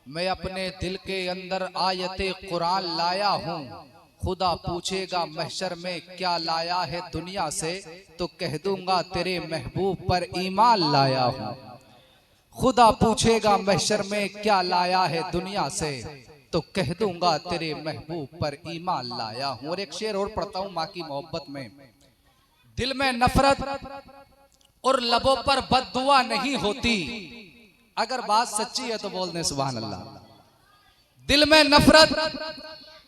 मैं अपने दिल के अंदर आयते कुरान लाया हूँ। खुदा पूछेगा महशर में क्या लाया है दुनिया से, तो कह दूंगा तेरे महबूब पर ईमान लाया हूँ। खुदा पूछेगा महशर में क्या लाया है दुनिया से, तो कह दूंगा तेरे महबूब पर ईमान लाया हूँ। और एक शेर और पढ़ता हूँ माँ की मोहब्बत में। दिल में नफरत और लबों पर बद्दुआ नहीं होती। अगर बात सच्ची है तो बोल दें सुभान अल्लाह। दिल में नफरत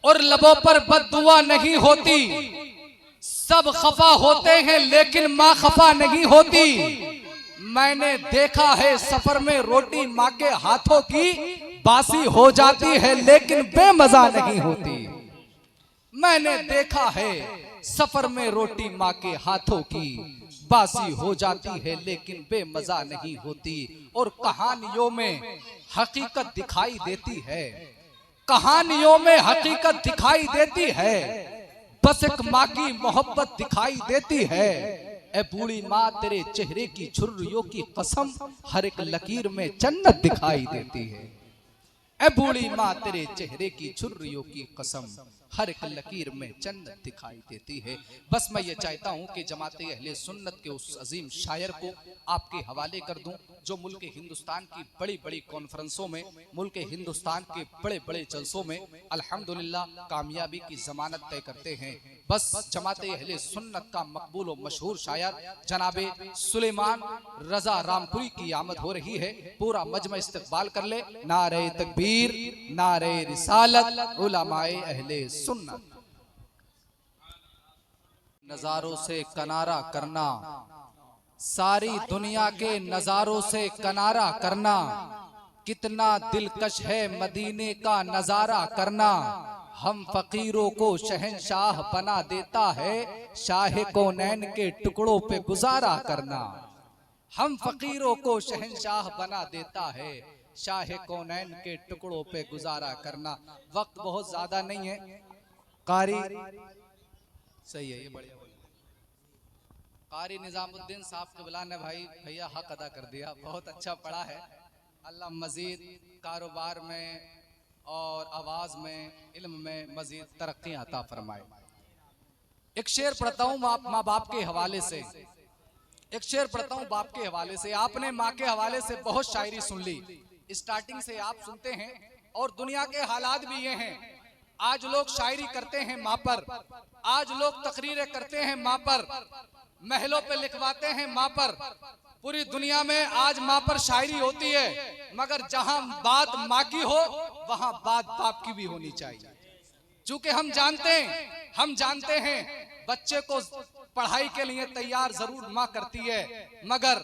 और लबों पर बद्दुआ नहीं होती। सब खफा होते हैं लेकिन माँ खफा नहीं होती। मैंने देखा है सफर में रोटी माँ के हाथों की बासी हो जाती है लेकिन बेमजा नहीं होती। मैंने देखा है सफर में रोटी माँ के हाथों की बासी हो जाती है लेकिन बेमजा नहीं होती। और कहानियों में हकीकत दिखाई देती है, कहानियों में हकीकत दिखाई देती है। बस एक माँ की मोहब्बत दिखाई देती है। ए बूढ़ी माँ तेरे चेहरे की छुर्रियों की कसम, हर एक लकीर में जन्नत दिखाई देती है। ए बूढ़ी माँ तेरे चेहरे की छुर्रियों की कसम, हर एक लकीर में जन्नत दिखाई देती है। बस मैं ये चाहता हूँ कि जमाते अहले सुन्नत के उस अजीम शायर को आपके हवाले कर दूं, जो मुल्क हिंदुस्तान की बड़ी बड़ी कॉन्फ्रेंसों में, मुल्क हिंदुस्तान के बड़े बड़े जलसों में अल्हम्दुलिल्लाह कामयाबी की जमानत तय करते हैं। बस जमाते अहले सुन्नत का मकबूल और मशहूर शायर जनाबे सुलेमान रजा रामपुरी की आमद हो रही है। पूरा मजमा इस्तकबाल कर ले। नारे तकबीर, नारे रिसालत, उलमाए अहले सुन्नत। नजारों से कनारा करना, सारी दुनिया के नजारों से कनारा करना। कितना दिलकश है मदीने का नजारा करना। हम फकीरों को शहंशाह बना देता है, शाह कौनैन के टुकड़ों पे गुजारा करना। हम फकीरों को शहंशाह बना देता है, शाह कौनैन के टुकड़ों पे गुजारा करना। वक्त बहुत ज्यादा नहीं है। कारी सही है, ये बढ़िया। कारी निजामुद्दीन साहब क़िबला ने भाई भैया हक अदा कर दिया, बहुत अच्छा पढ़ा है। अल्लाह मजीद कारोबार में और आवाज में, इल्म में मजीद तरक्की अता फरमाए। एक शेर पढ़ता हूँ माँ बाप के हवाले से। एक शेर पढ़ता हूँ बाप के हवाले से। आपने माँ के हवाले से बहुत शायरी सुन ली, स्टार्टिंग से आप सुनते हैं। और दुनिया के हालात भी ये हैं। आज लोग शायरी करते हैं माँ पर, आज लोग तकरीरें करते हैं माँ पर, महलों पे लिखवाते हैं माँ पर। पूरी दुनिया में आज माँ पर शायरी होती है, मगर जहां बात माँ की हो वहां बात बाप की भी होनी चाहिए। चूंकि हम जानते हैं बच्चे को पढ़ाई के लिए तैयार जरूर माँ करती है, मगर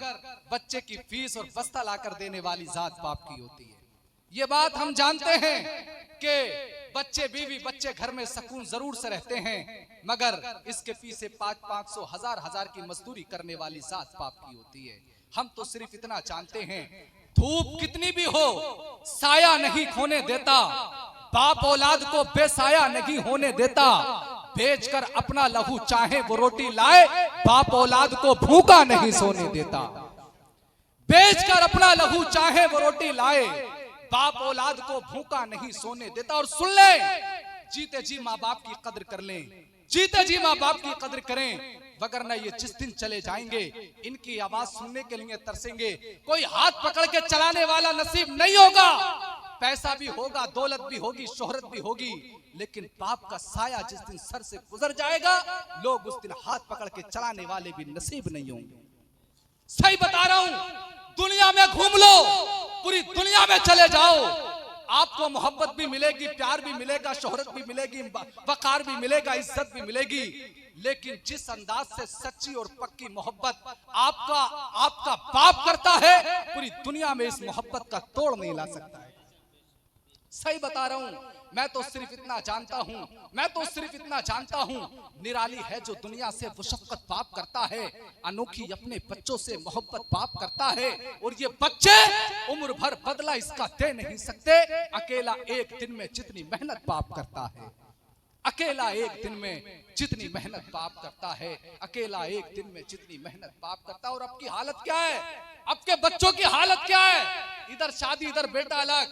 बच्चे की फीस और बस्ता लाकर देने वाली जात बाप की होती है। ये बात हम जानते हैं कि बच्चे बीवी बच्चे घर में सुकून जरूर से रहते हैं, मगर इसके पीछे 500 हजार की मजदूरी करने वाली जात बाप की होती है। हम तो सिर्फ इतना जानते हैं, धूप कितनी भी हो साया नहीं खोने देता, बाप औलाद को बेसाया नहीं होने देता। बेचकर अपना लहू चाहे वो रोटी लाए, बाप औलाद को भूखा नहीं सोने देता। बेचकर अपना लहू चाहे वो रोटी लाए, बाप औलाद को भूखा नहीं सोने देता। और सुन ले, जीते जी माँ बाप की कदर कर लें, जीते जी माँ बाप की कदर करें, वगरना ये जिस दिन चले जाएंगे इनकी आवाज सुनने के लिए तरसेंगे। कोई हाथ पकड़ के चलाने वाला नसीब नहीं होगा। पैसा भी होगा, दौलत भी होगी, शोहरत भी होगी, लेकिन बाप का साया जिस दिन सर से गुजर जाएगा, लोग उस दिन हाथ पकड़ के चलाने वाले भी नसीब नहीं होंगे। सही बता रहा हूं। दुनिया में घूम लो, पूरी दुनिया में चले जाओ, आपको मोहब्बत भी मिलेगी, प्यार भी मिलेगा, शोहरत भी मिलेगी, वकार भी मिलेगा, इज्जत भी मिलेगी, लेकिन जिस अंदाज से सच्ची और पक्की मोहब्बत आपका बाप करता है, पूरी दुनिया में इस मोहब्बत का तोड़ नहीं ला सकता है। सही बता रहा हूं। मैं तो सिर्फ इतना जानता हूं, निराली है जो दुनिया से वो शफकत बाप करता है, अनोखी अपने बच्चों से मोहब्बत बाप करता है। और ये बच्चे उम्र भर बदला इसका दे नहीं सकते। अकेला एक दिन में जितनी मेहनत बाप करता है, अकेला एक दिन में जितनी मेहनत बाप करता है, अकेला एक दिन में जितनी मेहनत बाप करता है। और अब की हालत क्या है, अब के बच्चों की हालत क्या है? इधर शादी, इधर बेटा अलग,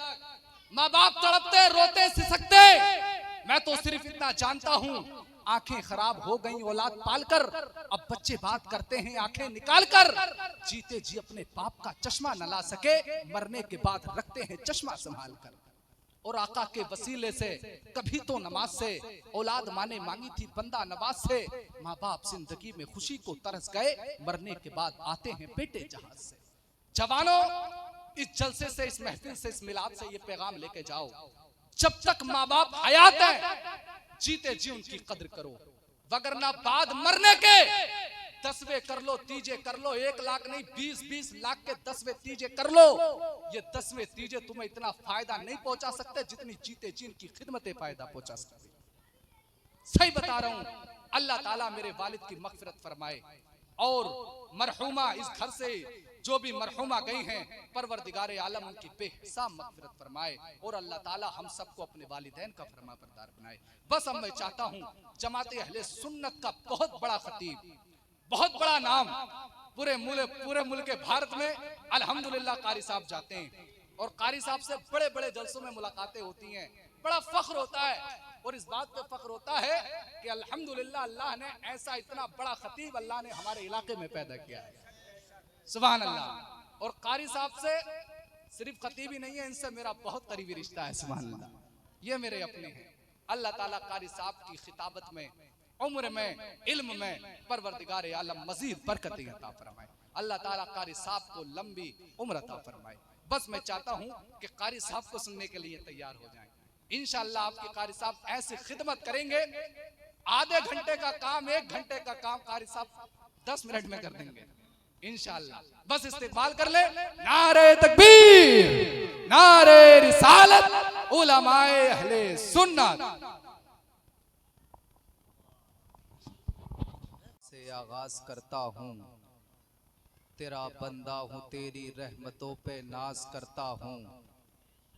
माँ बाप तड़पते रोते सिसकते, मैं तो सिर्फ इतना जानता हूं, आंखें खराब हो गई औलाद पालकर, अब बच्चे बात करते हैं आंखें निकालकर। जीते जी अपने बाप का चश्मा न ला सके, मरने के बाद रखते हैं चश्मा संभाल कर। और आका के वसीले से कभी तो नमाज से औलाद माने मांगी थी बंदा नवाज से। माँ बाप जिंदगी में खुशी को तरस गए, मरने के बाद आते हैं बेटे जहाज से। जवानों, इस जलसे से, इस महफिल से, इस मिलाद से ये पैगाम लेके जाओ, जब तक माँ बाप हयात है जीते जी उनकी कद्र करो, वगरना बाद मरने के 10वें कर लो, तीजे कर लो, 1 लाख नहीं 20-20 लाख के 10वें तीजे कर लो। ये 10वें तीजे तुम्हें इतना फायदा नहीं पहुंचा सकते जितनी जीते जी इनकी खिदमतें फायदा पहुंचा सकती। सही बता रहा हूं। अल्लाह ताला मेरे वालिद की मगफिरत फरमाए और मरहुमा इस घर से जो भी मरहुमा गई हैं, परवरदिगारे आलम उनकी बेहिसाब मगफिरत फरमाए और अल्लाह ताला हम सबको अपने वालिदैन का फरमाबरदार बनाए। बस अब मैं चाहता हूं, जमाते अहले सुन्नत का बहुत बड़ा खतीब, बहुत बड़ा नाम पूरे मुल्क भारत में अल्हम्दुलिल्लाह कारी साहब जाते हैं और कारी साहब से बड़े बड़े जलसों में मुलाकातें होती हैं। बड़ा फख्र होता है और इस बात पे फख्र होता है कि अल्हम्दुलिल्लाह अल्लाह ने ऐसा इतना बड़ा खतीब अल्लाह ने हमारे इलाके में पैदा किया है। सुभान अल्लाह। और कारी साहब से सिर्फ खतीब ही नहीं है, इनसे मेरा बहुत करीबी रिश्ता है। सुभान अल्लाह। ये मेरे अपने हैं। अल्लाह ताला कारी साहब की खिताबत में, उम्र में, इल्म में परवरदिगार आलम मजीद बरकतें अता फरमाए। अल्लाह ताला कारी साहब को लंबी उम्र अता फरमाए। बस मैं चाहता हूं कि कारी साहब को सुनने के लिए तैयार हो जाएं। इंशाअल्लाह आपके कारी साहब ऐसी खिदमत करेंगे, आधे घंटे का काम 1 घंटे का काम कारी साहब 10 मिनट में कर देंगे इंशाअल्लाह। बस इस्तेमाल कर ले। नारे तकबीर, नारे रिसालत, उलमाए अहले सुन्नत। से आगाज करता हूँ, तेरा बंदा हूँ, तेरी रहमतों पे नाज करता हूँ।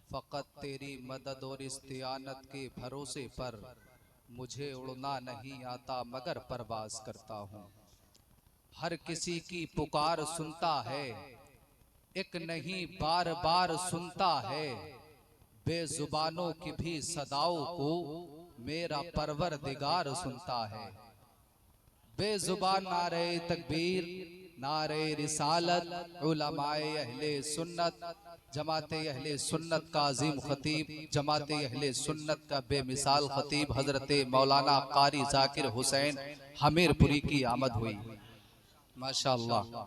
फ़कत तेरी मदद और इस्तियानत के भरोसे पर मुझे उड़ना नहीं आता मगर परवाज करता हूँ। हर किसी की पुकार सुनता है, एक नहीं बार बार सुनता है। बेजुबानों की भी सदाओं को मेरा परवरदिगार सुनता है। बेजुबान नारे तकबीर, नारे रिसालत, उलमाए अहले सुन्नत, जमाते अहले सुन्नत का अजीम खतीब, जमाते अहले सुन्नत का बेमिसाल खतीब हजरत मौलाना कारी जाकिर हुसैन हमीरपुरी की आमद हुई। माशाअल्लाह।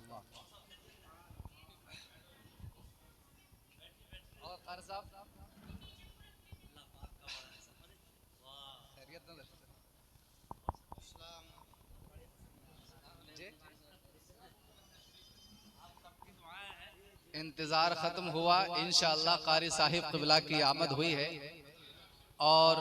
इंतजार खत्म हुआ, इंशाअल्लाह कारी साहिब क़िबला की आमद हुई है। और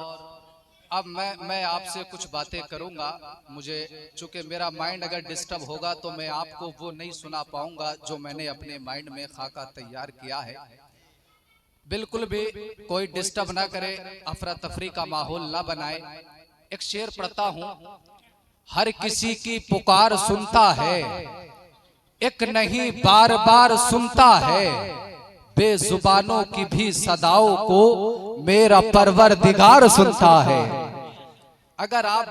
अब मैं आपसे कुछ बातें करूंगा। मुझे चूंकि मेरा माइंड अगर डिस्टर्ब होगा तो मैं आपको वो नहीं सुना पाऊंगा जो मैंने अपने माइंड में खाका तैयार किया है। बिल्कुल भी कोई डिस्टर्ब ना करे, अफरा तफरी का माहौल ना बनाए। एक शेर पढ़ता हूं, हर किसी की पुकार सुनता है, एक नहीं बार बार सुनता है। बेजुबानों की भी सदाओं को मेरा परवरदिगार सुनता है। अगर आप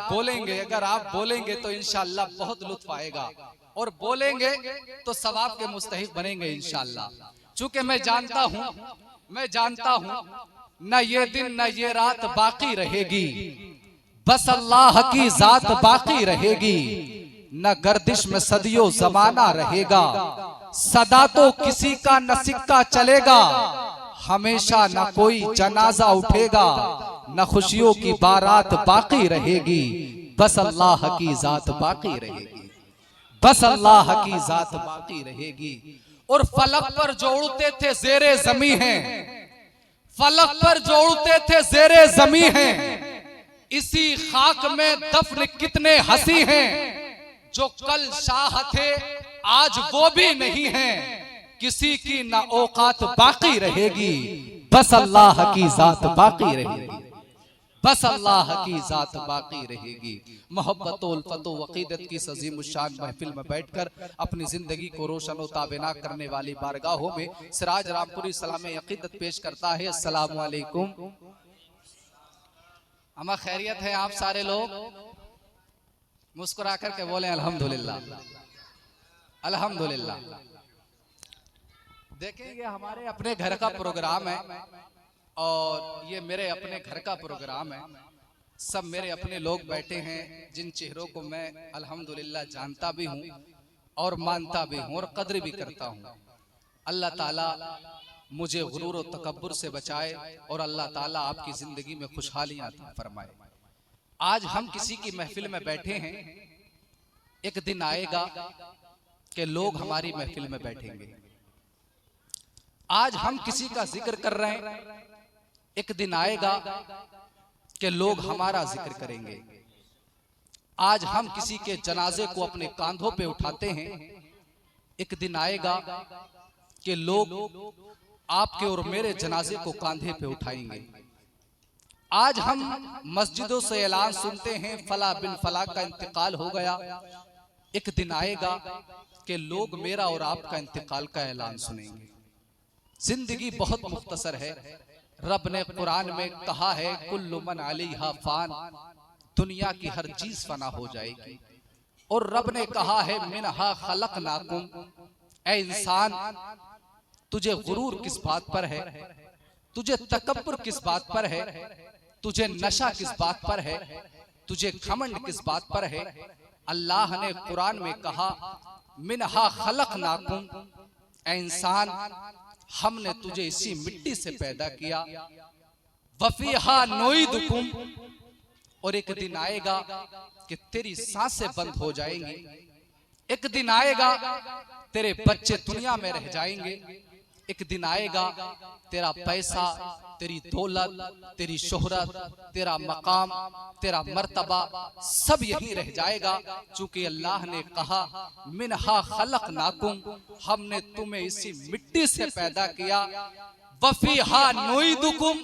बोलेंगे तो इंशाअल्लाह बहुत लुत्फ आएगा और बोलेंगे तो सवाब के मुस्तहिक बनेंगे इंशाअल्लाह। चूंकि मैं जानता हूं न ये दिन न ये रात बाकी रहेगी, बस अल्लाह की जात बाकी रहेगी। न गर्दिश में सदियों जमाना रहेगा, सदा तो किसी का न सिक्का चलेगा। हमेशा न कोई जनाजा उठेगा, न खुशियों की बारात बाकी रहेगी। बस अल्लाह की जात बाकी रहेगी, बस अल्लाह की जात बाकी रहेगी। और फलक पर जो उड़ते थे ज़ेरे ज़मी हैं, फलक पर जो उड़ते थे ज़ेरे ज़मी हैं, इसी खाक में दफन कितने हंसी हैं। जो कल शाह थे आज वो भी नहीं है, किसी की ना औकात बाकी रहेगी। बस अल्लाह की जात बाकी रहेगी, बस अल्लाह की जात बाकी रहेगी। मोहब्बत उल्फत व अकीदत की अज़ीम शान महफिल में बैठकर अपनी जिंदगी को रोशन व ताबेना करने वाली बारगाहों में सिराज रामपुरी सलाम अकीदत पेश करता है। अस्सलामु अलैकुम। अमा खैरियत है आप सारे लोग? मुस्कुरा करके बोले अल्हम्दुलिल्लाह, अल्हम्दुलिल्लाह। देखें, ये हमारे अपने घर का प्रोग्राम है और ये मेरे अपने घर का प्रोग्राम है। सब मेरे अपने लोग बैठे हैं जिन चेहरों को मैं अल्हम्दुलिल्लाह जानता भी हूँ और मानता भी हूँ और कद्र भी करता हूँ। अल्लाह ताला मुझे गुरूर और तकब्बुर से बचाए और अल्लाह ताला आपकी जिंदगी में खुशहालियां अता फरमाए। आज हम किसी की महफिल में बैठे हैं, एक दिन आएगा कि लोग हमारी महफिल में बैठेंगे। आज हम किसी का जिक्र कर रहे हैं, एक दिन आएगा कि लोग हमारा जिक्र करेंगे। आज हम किसी के जनाजे को अपने कांधों पे उठाते हैं, एक दिन आएगा कि लोग आपके और मेरे जनाजे को कांधे पे उठाएंगे। आज हम मस्जिदों से ऐलान सुनते हैं फला बिन फला का इंतकाल हो गया, एक दिन आएगा कि लोग मेरा और आपका इंतकाल का ऐलान सुनेंगे। जिंदगी बहुत मुख्तसर है। रब ने कुरान में कहा है कुल्लु मन अलैहा फान, दुनिया की हर चीज फना हो जाएगी। और रब ने कहा है मिनहा खलकनाकुम, ऐ इंसान तुझे गुरूर किस बात पर है, तुझे तकब्बुर किस बात पर है, तुझे नशा किस बात पर है, तुझे घमंड किस बात पर है। अल्लाह ने कुरान में कहा मिनहा खलकनाकुम, ऐ इंसान हमने तुझे इसी मिट्टी से पैदा किया, वफीहा नुईदुकुम, और एक दिन आएगा कि तेरी सांसें बंद हो जाएंगी, एक दिन आएगा तेरे बच्चे दुनिया में रह जाएंगे, एक दिन आएगा तेरा पैसा, तेरी दौलत, तेरी शोहरत, तेरा मकाम, तेरा मर्तबा सब यहीं रह जाएगा। चूंकि अल्लाह ने कहा मिनहा खलकनाकुम, हमने तुम्हें इसी मिट्टी से पैदा किया, वफीहा नुईदुकुम,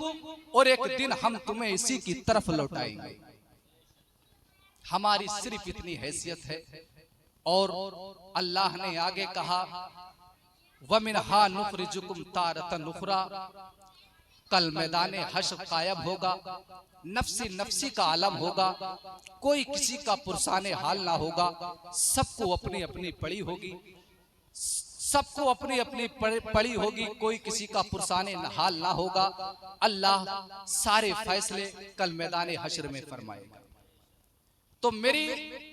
और एक दिन हम तुम्हें इसी की तरफ लौटाएंगे। हमारी सिर्फ इतनी हैसियत है। और अल्लाह ने आगे कहा वमिनहा नुखरिजुकुम तारतन उखरा, कल मैदान हश्र कायम होगा, नफ्सी नफ्सी का आलम होगा, कोई किसी का पुरसाने हाल ना होगा, सबको अपनी अपनी पड़ी होगी, सबको अपनी अपनी पड़ी होगी, कोई किसी का पुरसाने हाल ना होगा। अल्लाह सारे फैसले कल मैदान हश्र में फरमाएगा। तो मेरी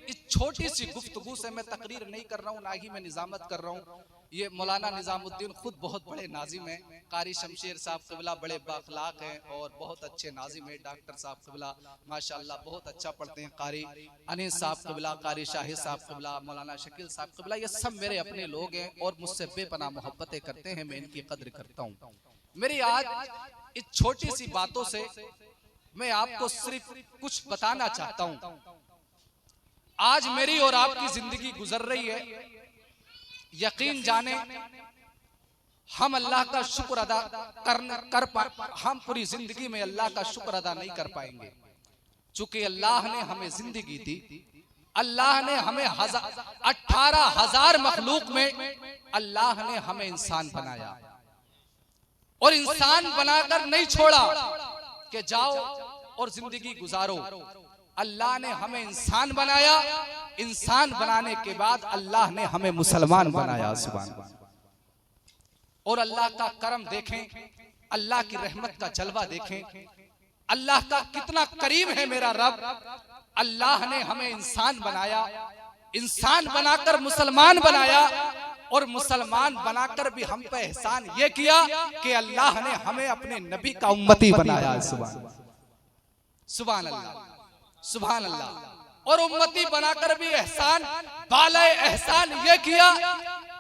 इस छोटी सी गुफ्तगू से मैं तकरीर नहीं कर रहा हूँ, ना ही मैं निजामत कर रहा हूँ। ये मौलाना निजामुद्दीन खुद बहुत बड़े नाजिम हैं, कारी शमशेर साहब क़िबला बड़े बाखलाक हैं और बहुत अच्छे नाजिम हैं। डॉक्टर साहब क़िबला माशाअल्लाह बहुत अच्छा पढ़ते हैं। कारी अनीस साहब क़िबला, कारी शाहिद साहब क़िबला, मौलाना शकील साहब क़िबला, ये सब मेरे अपने लोग हैं और मुझसे बेपनाह मोहब्बतें करते हैं। मैं इनकी कद्र करता हूँ। मेरी आज इस छोटी सी बातों से मैं आपको सिर्फ कुछ बताना चाहता हूँ। आज मेरी और आपकी जिंदगी गुजर रही है, यकीन जाने हम अल्लाह का शुक्र अदा हम पूरी जिंदगी में अल्लाह का शुक्र अदा नहीं कर पाएंगे। चूंकि अल्लाह ने हमें जिंदगी दी, अल्लाह ने हमें 18,000 मखलूक में अल्लाह ने हमें इंसान बनाया और इंसान बनाकर नहीं छोड़ा कि जाओ और जिंदगी गुजारो। अल्लाह ने हमें इंसान बनाया, इंसान बनाने के बाद अल्लाह ने हमें मुसलमान बनाया। सुभान अल्लाह। और अल्लाह का करम देखें, अल्लाह की रहमत का जलवा देखें, अल्लाह का कितना करीम है मेरा रब। अल्लाह ने हमें इंसान बनाया, इंसान बनाकर मुसलमान बनाया और मुसलमान बनाकर भी हम पे एहसान ये किया कि अल्लाह ने हमें अपने नबी का उम्मती बनाया। सुभान अल्लाह, सुभान अल्लाह। और उम्मती बनाकर भी एहसान बाला एहसान ये किया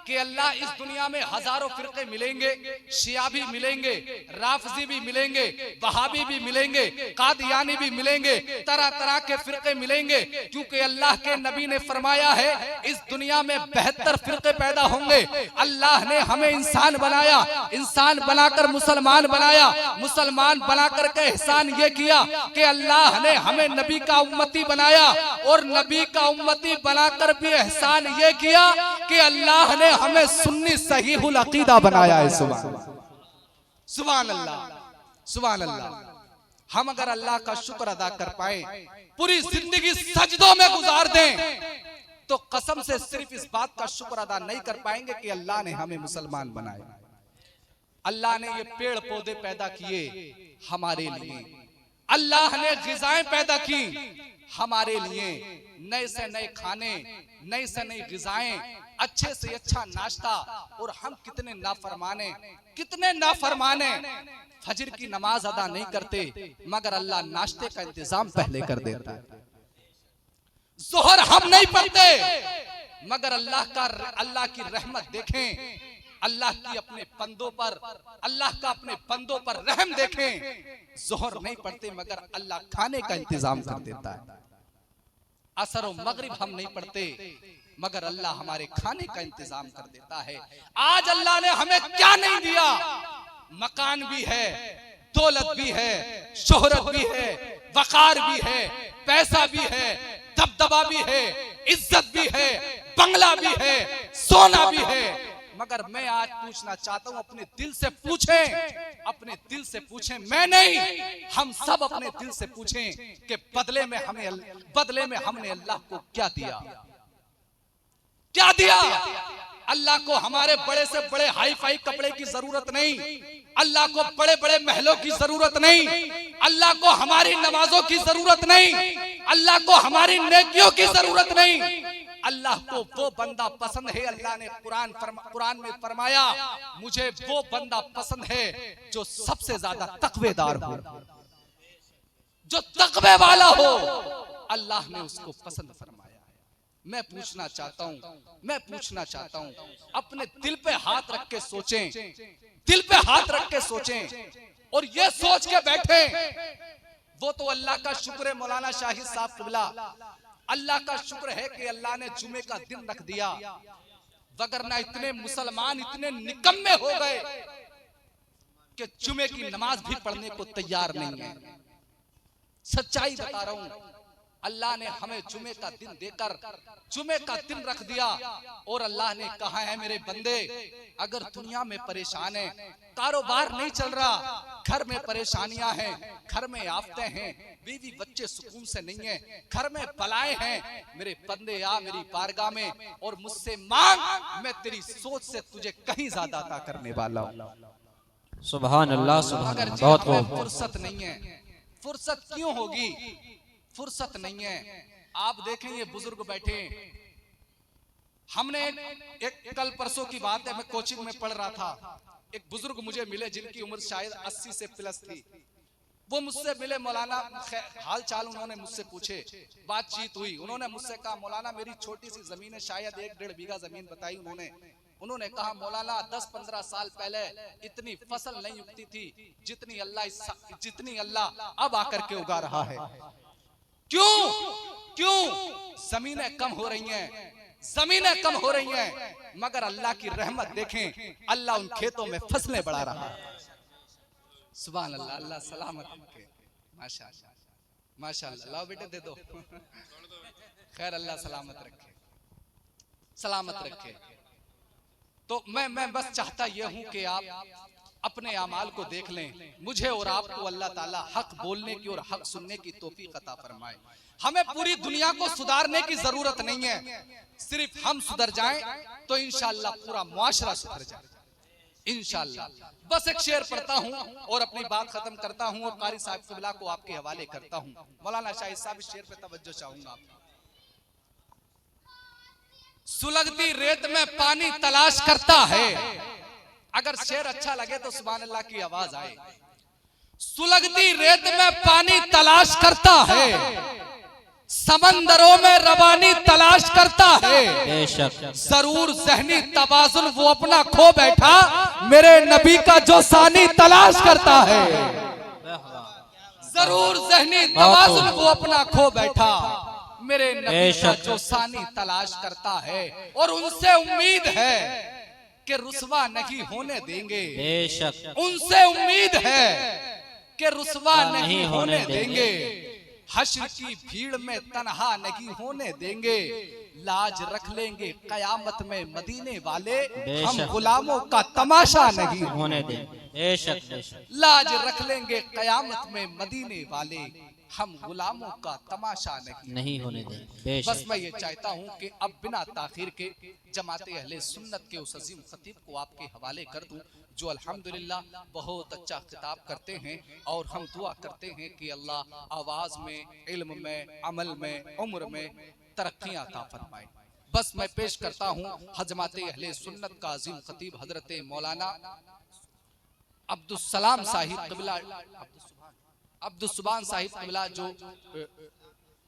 कि अल्लाह इस दुनिया में हजारों फिरके मिलेंगे, शिया भी मिलेंगे, राफजी भी मिलेंगे, वहाबी भी मिलेंगे, कादियानी भी मिलेंगे, तरह तरह के फिरके मिलेंगे, क्योंकि अल्लाह के नबी ने फरमाया है इस दुनिया में 72 फिरके पैदा होंगे। अल्लाह ने हमें इंसान बनाया, इंसान बनाकर मुसलमान बनाया, मुसलमान बनाकर के एहसान ये किया कि अल्लाह ने हमें नबी का उम्मती बनाया, और नबी का उम्मती बनाकर भी एहसान ये किया कि अल्लाह ने हमें सुन्नी सहीहुल अकीदा बनाया है। सुभान अल्लाह, सुभान अल्लाह। हम अगर अल्लाह का शुक्र अदा कर पाए, पूरी जिंदगी सजदों में गुजार दें, तो कसम से सिर्फ इस बात का शुक्र अदा नहीं कर पाएंगे कि अल्लाह ने हमें मुसलमान बनाया। अल्लाह ने ये पेड़ पौधे पैदा किए हमारे लिए, अल्लाह ने ग़िज़ाएं पैदा की हमारे लिए, नए से नए खाने, नई से नई ग़िज़ाएं, अच्छे से अच्छा नाश्ता, और हम कितने नाफरमाने, कितने नाफरमाने फजर की नमाज अदा नहीं करते, मगर अल्लाह नाश्ते का इंतजाम पहले कर देता है। ज़ोहर हम नहीं पढ़ते, मगर अल्लाह की रहमत देखें, अल्लाह की अपने बंदों पर, अल्लाह का अपने बंदों पर रहम देखें। ज़ोहर नहीं पढ़ते, मगर अल्लाह खाने का इंतजाम कर देता है। असर और मगरिब हम नहीं पढ़ते, मगर अल्लाह हमारे खाने का इंतजाम कर देता है। आज अल्लाह ने हमें क्या नहीं दिया? मकान भी है, दौलत भी है, शोहरत भी है, वकार भी है, पैसा भी है, दबदबा भी है, इज्जत भी है, बंगला भी है, सोना भी है, मगर मैं आज पूछना चाहता हूं, अपने दिल से पूछें, अपने दिल से पूछें, मैं नहीं, हम सब अपने दिल से पूछें कि बदले में हमने अल्लाह को क्या दिया? क्या दिया? अल्लाह को हमारे बड़े से बड़े हाई फाई कपड़े की जरूरत नहीं, अल्लाह को बड़े बड़े महलों की जरूरत नहीं, अल्लाह को हमारी नमाजों की जरूरत नहीं, अल्लाह को हमारी नेकियों की जरूरत नहीं। अल्लाह को वो बंदा पसंद है, अल्लाह ने कुरान में फरमाया, मुझे वो बंदा पसंद है जो सबसे ज्यादा तकवेदार हो, जो तकवे वाला हो, अल्लाह ने उसको पसंद फरमाया। मैं पूछना चाहता हूं, अपने दिल पे हाथ रख के सोचें, दिल पे हाथ रख के सोचें, और ये सोच के बैठे, वो तो अल्लाह का शुक्र है मौलाना शाहिद साहब क़िबला, अल्लाह का शुक्र है कि अल्लाह ने जुमे का दिन रख दिया, वगरना इतने मुसलमान इतने निकम्मे हो गए कि जुमे की नमाज भी पढ़ने को तैयार नहीं है। सच्चाई बता रहा हूं, अल्लाह ने हमें जुमे का दिन देकर जुमे का दिन रख दिया, और अल्लाह ने कहा है मेरे बंदे, अगर दुनिया में परेशान है, कारोबार नहीं चल रहा, घर में परेशानियां हैं, घर में आफतें हैं, बीवी बच्चे सुकून से नहीं है, घर में बलाएं हैं, मेरे बंदे आ मेरी बारगाह में और मुझसे मांग, मैं तेरी सोच से तुझे कहीं ज्यादा अता करने वाला हूं। सुभान अल्लाह, सुभान अल्लाह। बहुत बहुत फुर्सत नहीं है। फुर्सत क्यों होगी? फुर्सत नहीं है। आप देखें ये बुजुर्ग बैठे, हमने एक कल परसों की बात है, मैं कोचिंग में पढ़ रहा था, एक बुजुर्ग मुझे मिले जिनकी उम्र शायद 80 से प्लस थी। वो मुझसे मिले, मौलाना हाल चाल उन्होंने मुझसे पूछे, बातचीत हुई, उन्होंने मुझसे कहा मौलाना मेरी छोटी सी जमीन है, शायद 1-1.5 बीघा जमीन बताई उन्होंने कहा मौलाना 10-15 साल पहले इतनी फसल नहीं उगती थी जितनी अल्लाह अब आकर के उगा रहा है। क्यों? जमीनें कम हो रही हैं, मगर अल्लाह की रहमत देखें, अल्लाह उन खेतों में फसलें बढ़ा रहा है। सुभान अल्लाह, अल्लाह सलामत रखे। माशाअल्लाह, माशाअल्लाह। लाओ बेटे दे दो। खैर अल्लाह सलामत रखे। तो मैं बस चाहता यह हूं कि आप अपने अमाल को देख लें, मुझे और आपको अल्लाह ताला हक बोलने की और हक सुनने की तौफीक अता फरमाए। हमें पूरी दुनिया को सुधारने की जरूरत नहीं है, सिर्फ हम सुधर जाएं तो इंशाअल्लाह पूरा मुआशरा सुधर जाए इंशाअल्लाह। बस एक शेर पढ़ता हूं और अपनी बात खत्म करता हूं, और कारी साहब क़िबला को आपके हवाले करता हूं। मौलाना शाहिद साहब इस शेर पे तवज्जो चाहूंगा। सुलगती रेत में पानी तलाश करता है, अगर शेर अच्छा लगे तो सुभान अल्लाह की आवाज आए। सुलगती रेत में पानी तलाश करता है, समंदरों में रवानी तलाश करता है, बेशक जरूर ज़हनी तवाज़ुन वो अपना खो बैठा, मेरे नबी का जो सानी तलाश करता है। जरूर ज़हनी तवाज़ुन वो अपना खो बैठा, मेरे नबी का जो सानी तलाश करता है। और उनसे उम्मीद है कि रुसवा नहीं होने देंगे, बेशक उनसे उम्मीद है कि रुसवा नहीं होने देंगे। हश्र की भीड़ में तन्हा नहीं होने देंगे, लाज रख लेंगे कयामत में मदीने वाले, हम गुलामों का तमाशा नहीं होने देंगे। बेशक बेशक लाज रख लेंगे कयामत में मदीने वाले, हम गुलामों का तमाशा नहीं होने देंगे। बस मैं ये चाहता हूँ कि अब बिना ताखिर के जमाते अहले सुन्नत के उस अजीम खतीब को आपके हवाले कर दूं, जो अल्हम्दुलिल्लाह बहुत अच्छा खिताब करते हैं। और हम दुआ करते हैं कि अल्लाह आवाज में, इल्म में, अमल में, उम्र में तरक्कियां अता फरमाए। बस मैं पेश करता हूँ हजमाते अहले सुन्नत का अजीम खतीब हजरत मौलाना अब्दुस्सलाम साहिब क़िबला, अब्दुस्सुबान साहिब क़िबला, जो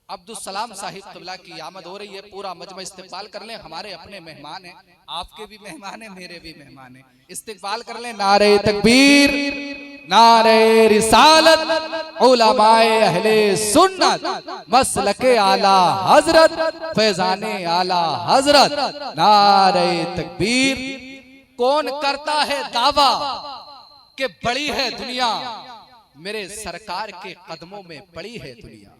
अब्दुस्सलाम साहिब क़िबला की आमद हो रही है। पूरा मजमा इस्तेक़बाल कर लें, हमारे अपने मेहमान हैं, आपके भी मेहमान हैं, मेरे भी मेहमान हैं, इस्तेक़बाल कर लें। नारे तकबीर, नारे रिसालत, उलमाए अहले सुन्नत, मसलके आला हजरत, फैज़ाने आला हजरत, नारे तकबीर। कौन करता है दावा कि बड़ी है दुनिया, मेरे सरकार के कदमों में पड़ी है दुनिया।